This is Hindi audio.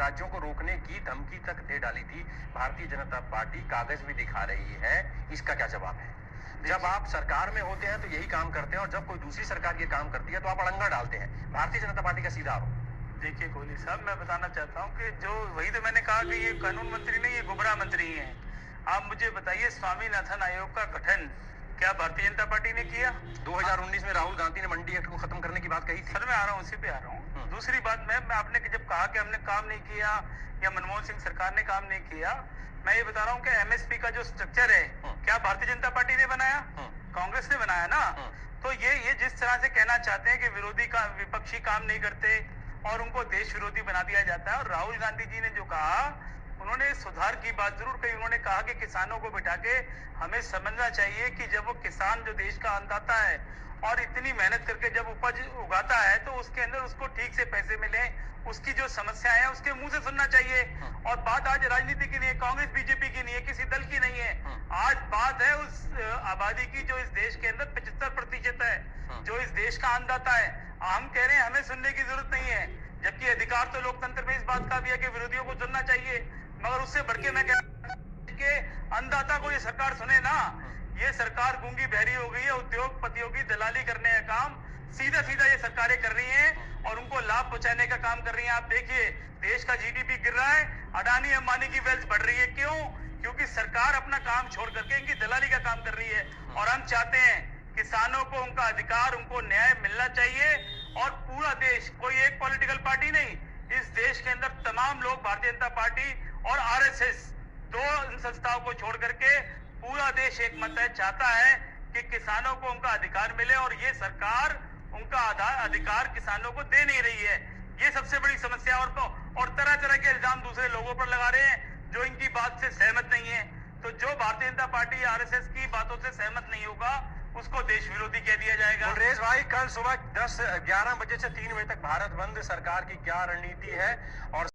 राज्यों को रोकने की धमकी तक दे डाली थी। भारतीय जनता पार्टी कागज भी दिखा रही है, इसका क्या जवाब है? जब आप सरकार में होते हैं तो यही काम करते हैं और जब कोई दूसरी सरकार ये काम करती है तो आप अड़ंगा डालते हैं। भारतीय जनता पार्टी का सीधा आरोप। देखिए कोहली साहब, मैं बताना चाहता हूँ कि जो वही तो मैंने कहा कि ये कानून मंत्री नहीं, ये गुमराह मंत्री हैं। आप मुझे बताइए, स्वामीनाथन आयोग का गठन क्या भारतीय जनता पार्टी ने किया? 2019 में राहुल गांधी ने मंडी एक्ट को खत्म करने की बात कही थी। सर मैं आ रहा हूँ, उसी पे आ रहा हूँ। दूसरी बात, मैं आपने जब कहा कि हमने काम नहीं किया या मनमोहन सिंह सरकार ने काम नहीं किया, मैं ये बता रहा हूँ कि एमएसपी का जो स्ट्रक्चर है, क्या भारतीय जनता पार्टी ने बनाया? कांग्रेस ने बनाया ना। तो ये जिस तरह से कहना चाहते हैं कि विपक्षी काम नहीं करते और उनको देश विरोधी बना दिया जाता है। और राहुल गांधी जी ने जो कहा, उन्होंने सुधार की बात जरूर कही। उन्होंने कहा कि किसानों को बिठा के हमें समझना चाहिए कि जब वो किसान जो देश का अन्नदाता है और इतनी मेहनत करके जब उपज उगाता है तो उसके अंदर उसको ठीक से पैसे मिले, उसकी जो समस्या है उसके मुंह से सुनना चाहिए। और बात आज राजनीति की नहीं है, कांग्रेस बीजेपी की नहीं है, किसी दल की नहीं है। आज बात है उस आबादी की जो इस देश के अंदर 75% है, जो इस देश का अन्नदाता है। हम कह रहे हैं हमें सुनने की जरूरत नहीं है, जबकि अधिकार तो लोकतंत्र में इस बात का भी है कि विरोधियों को सुनना चाहिए। मगर उससे बढ़ के मैं कह रहा हूं कि अन्नदाता को ये सरकार सुने ना। ये सरकार गूंगी बहरी हो गई है, उद्योगपतियों की दलाली करने का काम सीधा सीधा ये सरकारें कर रही हैं और उनको लाभ पहुंचाने का काम कर रही हैं। आप देखिए, देश का जीडीपी गिर रहा है, अडानी अंबानी की वेल्थ बढ़ रही है। क्यों? क्योंकि सरकार अपना काम छोड़ करके इनकी दलाली का काम कर रही है। और हम चाहते हैं किसानों को उनका अधिकार, उनको न्याय मिलना चाहिए। और पूरा देश, कोई एक पॉलिटिकल पार्टी नहीं, इस देश के अंदर तमाम लोग भारतीय जनता पार्टी और आरएसएस, दो इन संस्थाओं को छोड़ करके पूरा देश एक मत है, चाहता है कि किसानों को उनका अधिकार मिले। और ये सरकार उनका अधिकार किसानों को दे नहीं रही है। ये सबसे बड़ी समस्या। और तरह तरह के इल्जाम दूसरे लोगों पर लगा रहे हैं जो इनकी बात से सहमत नहीं है। तो जो भारतीय जनता पार्टी आरएसएस की बातों से सहमत नहीं होगा, उसको देश विरोधी कह दिया जाएगा। गुलरेज भाई, कल सुबह 11 बजे से 3 बजे तक भारत बंद, सरकार की क्या रणनीति है? और